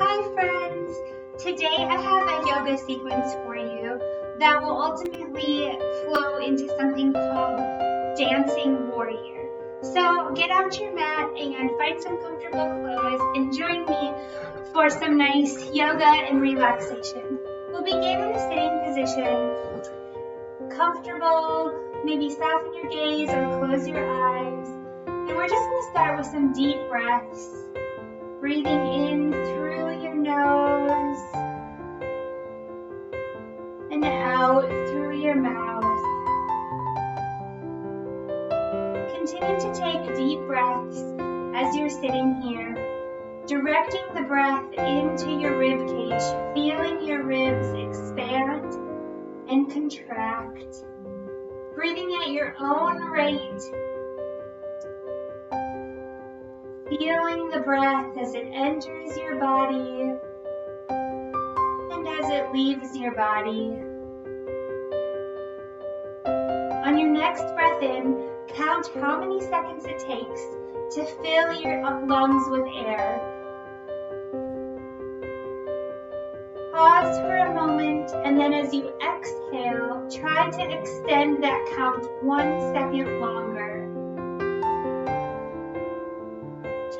Hi friends! Today I have a yoga sequence for you that will ultimately flow into something called Dancing Warrior. So get out your mat and find some comfortable clothes and join me for some nice yoga and relaxation. We'll begin in a sitting position, comfortable, maybe soften your gaze or close your eyes. And we're just going to start with some deep breaths. Breathing in through your nose and out through your mouth. Continue to take deep breaths as you're sitting here, directing the breath into your rib cage, feeling your ribs expand and contract. Breathing at your own rate. Feeling the breath as it enters your body and as it leaves your body. On your next breath in, count how many seconds it takes to fill your lungs with air. Pause for a moment, and then as you exhale, try to extend that count 1 second longer.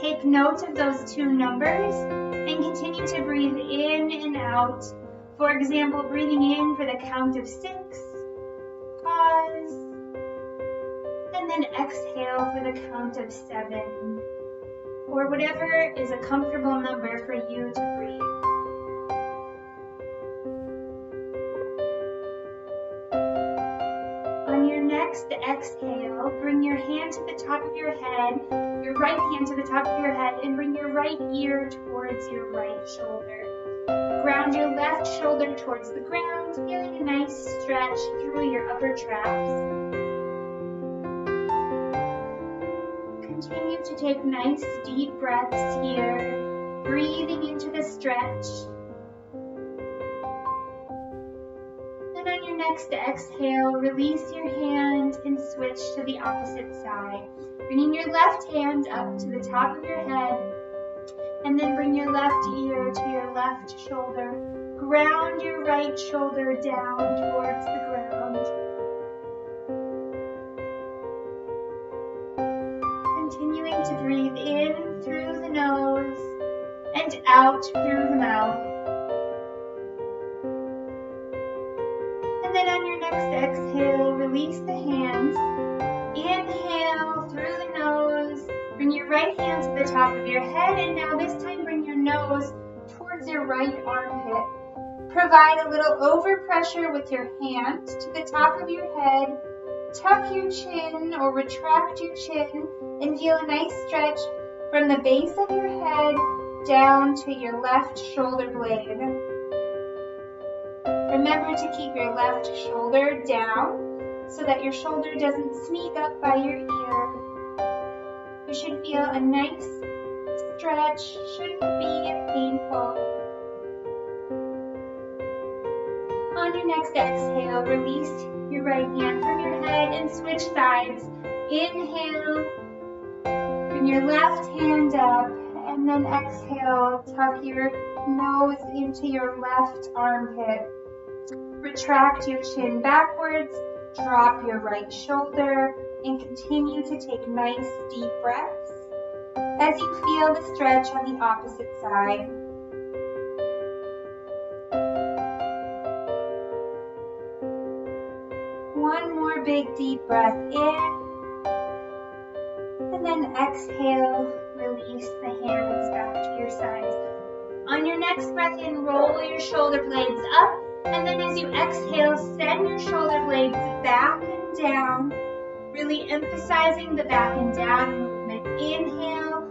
Take note of those two numbers and continue to breathe in and out. For example, breathing in for the count of 6, pause, and then exhale for the count of 7, or whatever is a comfortable number for you to breathe. On your next exhale, bring your hand to the top of your head, your right hand to the top of your head, and bring your right ear towards your right shoulder. Ground your left shoulder towards the ground, feeling a nice stretch through your upper traps. Continue to take nice deep breaths here, breathing into the stretch. And on your next exhale, release your hand and switch to the opposite side. Bringing your left hand up to the top of your head, and then bring your left ear to your left shoulder. Ground your right shoulder down towards the ground. Continuing to breathe in through the nose and out through the mouth. And then on your next exhale, release the hands. Inhale through the nose. Bring your right hand to the top of your head, and now this time bring your nose towards your right armpit. Provide a little overpressure with your hand to the top of your head. Tuck your chin or retract your chin and feel a nice stretch from the base of your head down to your left shoulder blade. Remember to keep your left shoulder down so that your shoulder doesn't sneak up by your ear. You should feel a nice stretch, shouldn't be painful. On your next exhale, release your right hand from your head and switch sides. Inhale, bring your left hand up, and then exhale, tuck your nose into your left armpit. Retract your chin backwards, drop your right shoulder, and continue to take nice deep breaths as you feel the stretch on the opposite side. One more big deep breath in, and then exhale, release the hands back to your sides. On your next breath in, roll your shoulder blades up. And then as you exhale, send your shoulder blades back and down, really emphasizing the back and down movement. Inhale,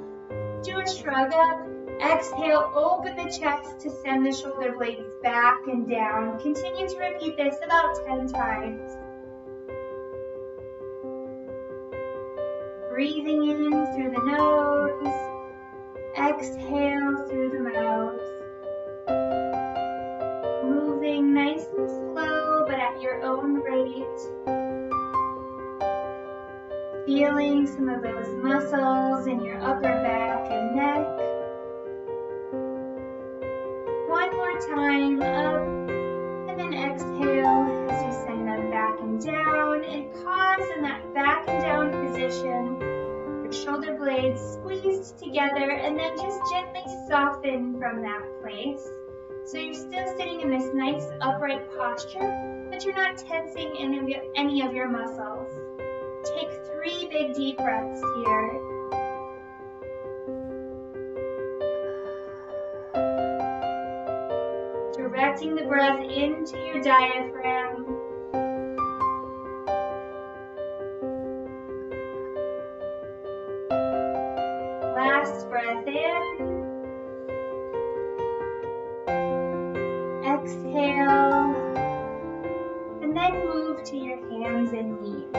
do a shrug up. Exhale, open the chest to send the shoulder blades back and down. Continue to repeat this about 10 times. Breathing in through the nose, exhale through the mouth. Moving nice and slow, but at your own rate. Feeling some of those muscles in your upper back and neck. blades squeezed together, and then just gently soften from that place. So you're still sitting in this nice upright posture, but you're not tensing any of your muscles. Take 3 big deep breaths here. Directing the breath into your diaphragm. Last breath in. Exhale. And then move to your hands and knees.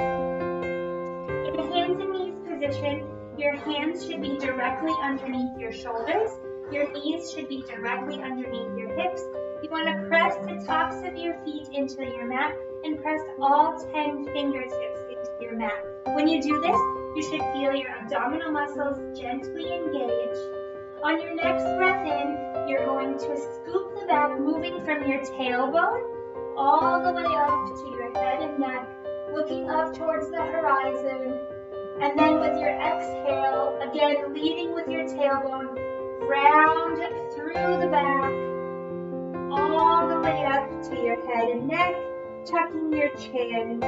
In a hands and knees position, your hands should be directly underneath your shoulders. Your knees should be directly underneath your hips. You want to press the tops of your feet into your mat and press all 10 fingertips into your mat. When you do this, you should feel your abdominal muscles gently engage. On your next breath in, you're going to scoop the back, moving from your tailbone all the way up to your head and neck, looking up towards the horizon. And then with your exhale, again leading with your tailbone, round through the back, all the way up to your head and neck, tucking your chin.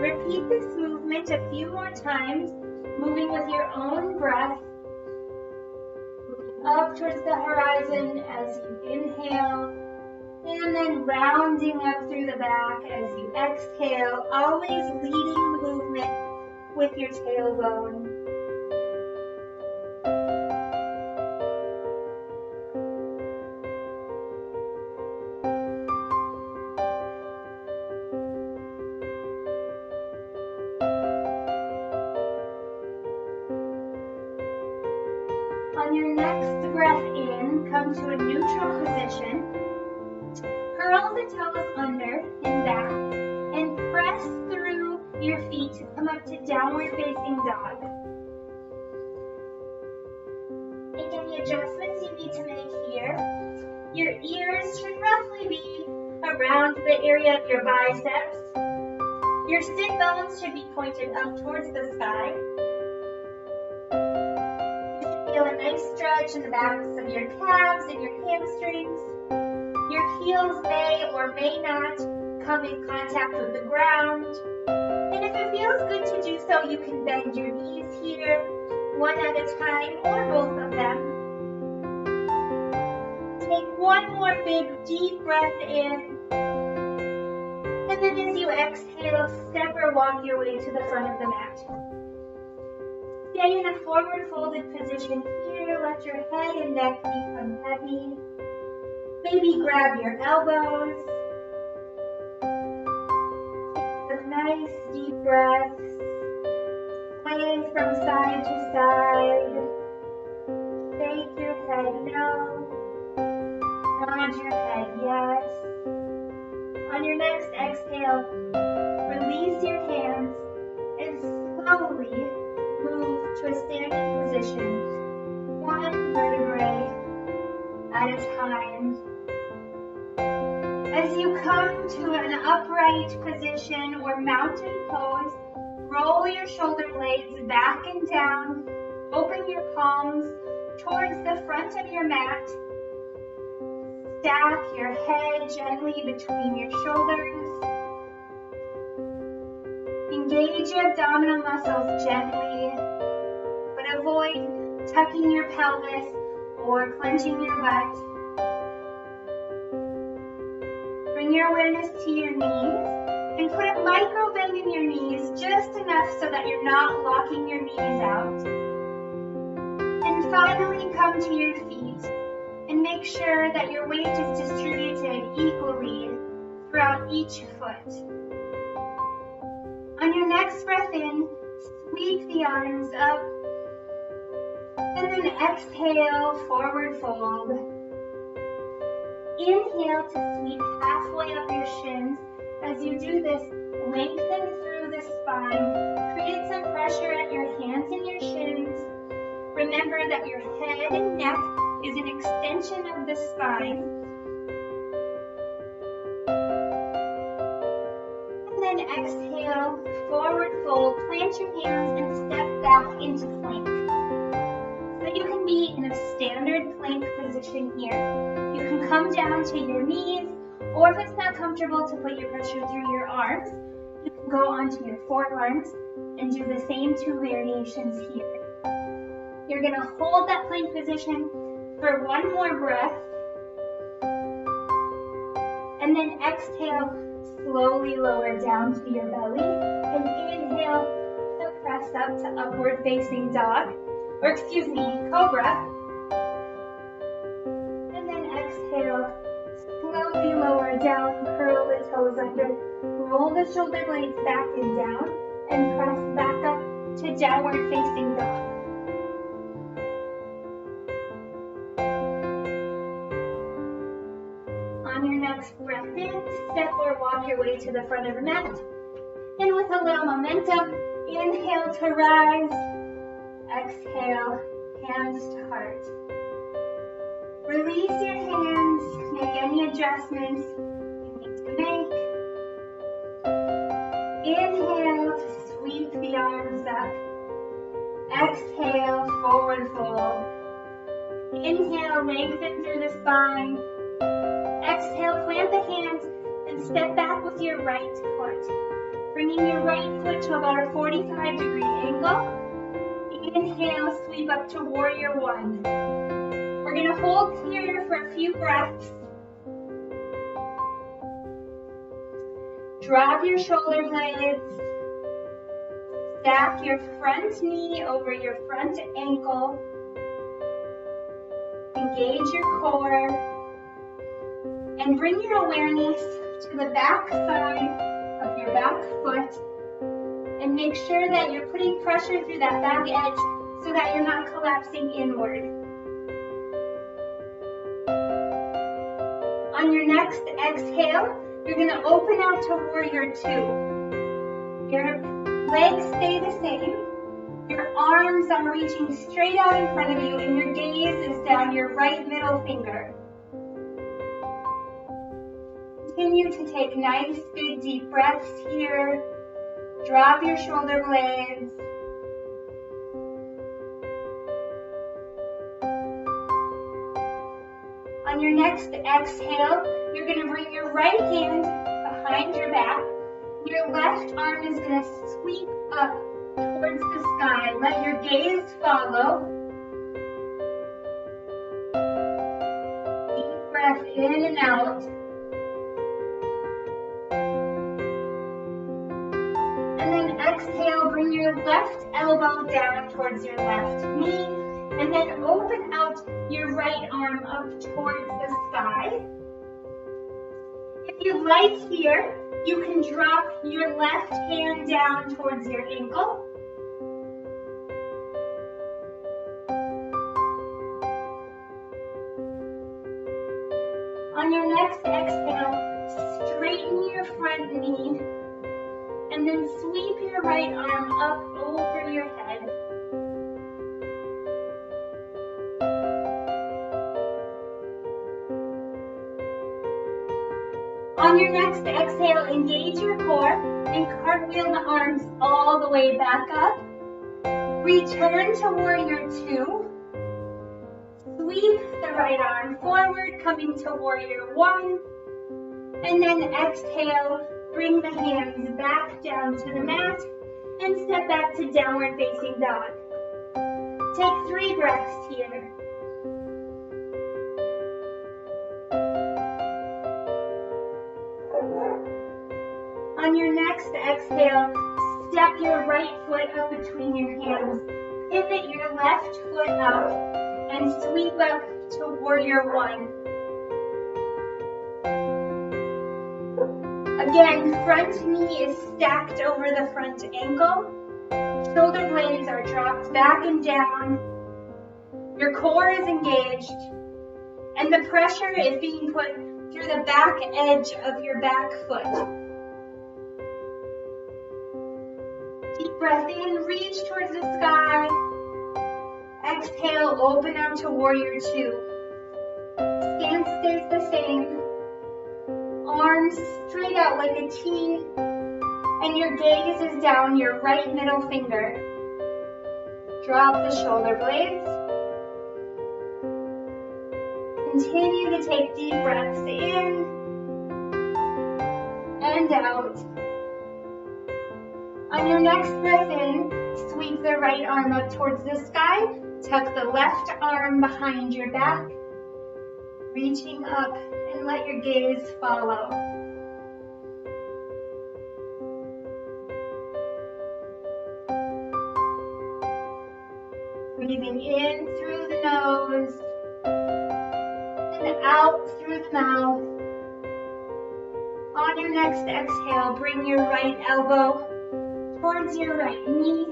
Repeat this movement a few more times, moving with your own breath, moving up towards the horizon as you inhale, and then rounding up through the back as you exhale, always leading the movement with your tailbone. On your next breath in, come to a neutral position. Curl the toes under and back and press through your feet to come up to downward facing dog. Make any adjustments you need to make here. Your ears should roughly be around the area of your biceps. Your sit bones should be pointed up towards the sky. Feel a nice stretch in the backs of your calves and your hamstrings. Your heels may or may not come in contact with the ground. And if it feels good to do so, you can bend your knees here, one at a time or both of them. Take one more big deep breath in. And then as you exhale, step or walk your way to the front of the mat. Stay in a forward folded position here. Let your head and neck become heavy. Maybe grab your elbows. Take some nice deep breaths. Sway from side to side. Shake your head no. Nod your head yes. On your next exhale, release your hands and slowly move to a standing position, one vertebrae at a time. As you come to an upright position or mountain pose, roll your shoulder blades back and down, open your palms towards the front of your mat, stack your head gently between your shoulders, engage your abdominal muscles gently, but avoid tucking your pelvis or clenching your butt. Bring your awareness to your knees and put a micro bend in your knees, just enough so that you're not locking your knees out. And finally come to your feet and make sure that your weight is distributed equally throughout each foot. On your next breath in, sweep the arms up, and then exhale, forward fold. Inhale to sweep halfway up your shins. As you do this, lengthen through the spine. Create some pressure at your hands and your shins. Remember that your head and neck is an extension of the spine. And then then exhale, forward fold, plant your hands and step back into plank. So you can be in a standard plank position here. You can come down to your knees, or if it's not comfortable to put your pressure through your arms, you can go onto your forearms and do the same 2 variations here. You're going to hold that plank position for 1 more breath, and then exhale, slowly lower down to your belly, and inhale to press up to upward facing dog, or excuse me, cobra, and then exhale, slowly lower down, curl the toes under, roll the shoulder blades back and down, and press back up to downward facing dog. On your next breath in, step or walk your way to the front of the mat. And with a little momentum, inhale to rise, exhale, hands to heart. Release your hands, make any adjustments you need to make. Inhale to sweep the arms up. Exhale, forward fold. Inhale, lengthen through the spine. Exhale, plant the hands and step back with your right foot. Bringing your right foot to about a 45-degree angle. Inhale, sweep up to warrior 1. We're going to hold here for a few breaths. Drop your shoulder blades. Stack your front knee over your front ankle. Engage your core. And bring your awareness to the back side of your back foot. And make sure that you're putting pressure through that back edge so that you're not collapsing inward. On your next exhale, you're going to open out to warrior 2. Your legs stay the same. Your arms are reaching straight out in front of you, and your gaze is down your right middle finger. Continue to take nice, big, deep breaths here. Drop your shoulder blades. On your next exhale, you're going to bring your right hand behind your back. Your left arm is going to sweep up towards the sky. Let your gaze follow. Deep breath in and out. And then exhale, bring your left elbow down towards your left knee. And then open out your right arm up towards the sky. If you like here, you can drop your left hand down towards your ankle. On your next exhale, straighten your front knee and then sweep your right arm up over your head. On your next exhale, engage your core and cartwheel the arms all the way back up. Return to warrior 2. Sweep the right arm forward, coming to warrior 1. And then exhale, bring the hands back down to the mat and step back to downward facing dog. Take 3 breaths here. On your next exhale, step your right foot up between your hands. Pivot your left foot up and sweep up to warrior 1. Again, front knee is stacked over the front ankle. Shoulder blades are dropped back and down. Your core is engaged. And the pressure is being put through the back edge of your back foot. Deep breath in, reach towards the sky. Exhale, open out to warrior 2. Stance stays the same. Arms straight out like a T. and your gaze is down your right middle finger. Drop the shoulder blades. Continue to take deep breaths in and out. On your next breath in, sweep the right arm up towards the sky. Tuck the left arm behind your back, reaching up, and let your gaze follow. Breathing in through the nose and out through the mouth. On your next exhale, bring your right elbow towards your right knee.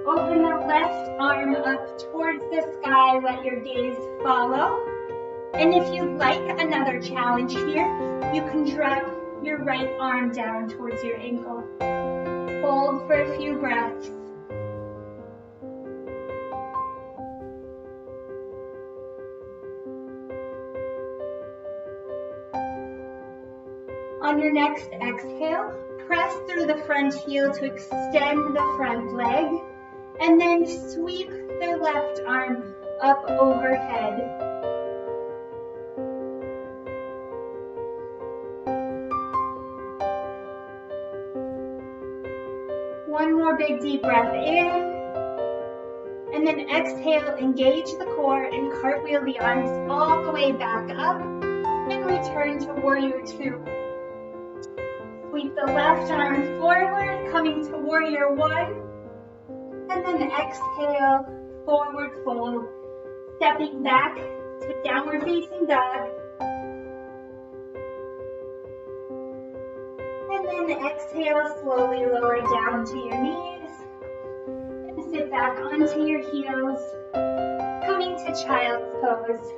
Open the left arm up towards the sky. Let your gaze follow. And if you'd like another challenge here, you can drop your right arm down towards your ankle. Hold for a few breaths. On your next exhale, press through the front heel to extend the front leg, and then sweep the left arm up overhead. One more big deep breath in, and then exhale, engage the core and cartwheel the arms all the way back up, and return to warrior two. Sweep the left arm forward, coming to warrior one, and then exhale, forward fold, stepping back to downward facing dog, and then exhale, slowly lower down to your knees, and sit back onto your heels, coming to child's pose.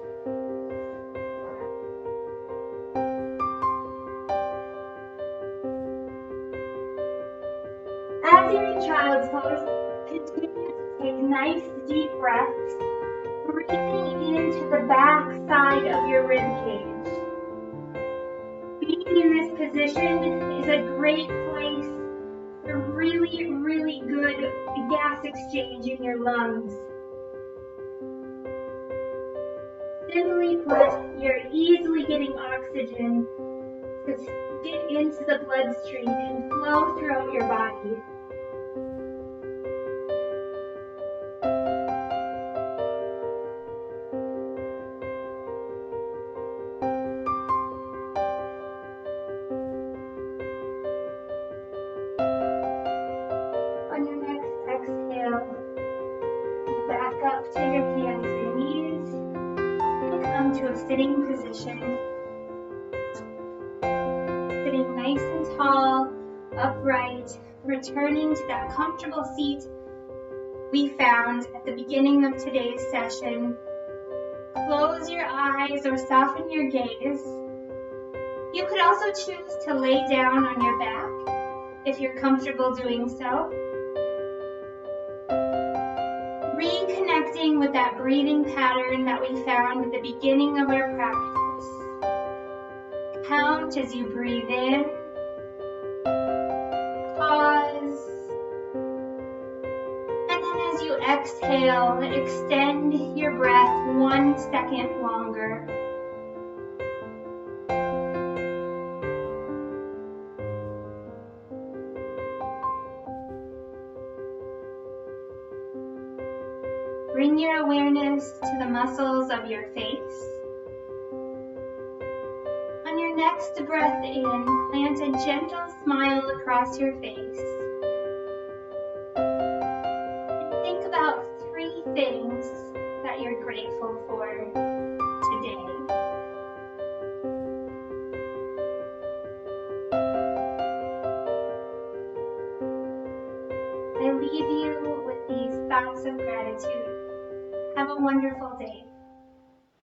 As you're in child's pose, continue to take nice deep breaths, breathing into the back side of your rib cage. Being in this position is a great place for really, really good gas exchange in your lungs. Simply put, you're easily getting oxygen to get into the bloodstream and flow throughout your body. On your next exhale, back up to your hands and knees and come to a sitting position. Sitting nice and tall, upright, returning to that comfortable seat we found at the beginning of today's session. Close your eyes or soften your gaze. You could also choose to lay down on your back if you're comfortable doing so. Reconnecting with that breathing pattern that we found at the beginning of our practice. Count as you breathe in, pause, and then as you exhale, extend your breath 1 second longer. Bring your awareness to the muscles of your face. On your next breath in, plant a gentle smile across your face. And think about 3 things that you're grateful for today. I leave you with these thoughts of gratitude. Have a wonderful day.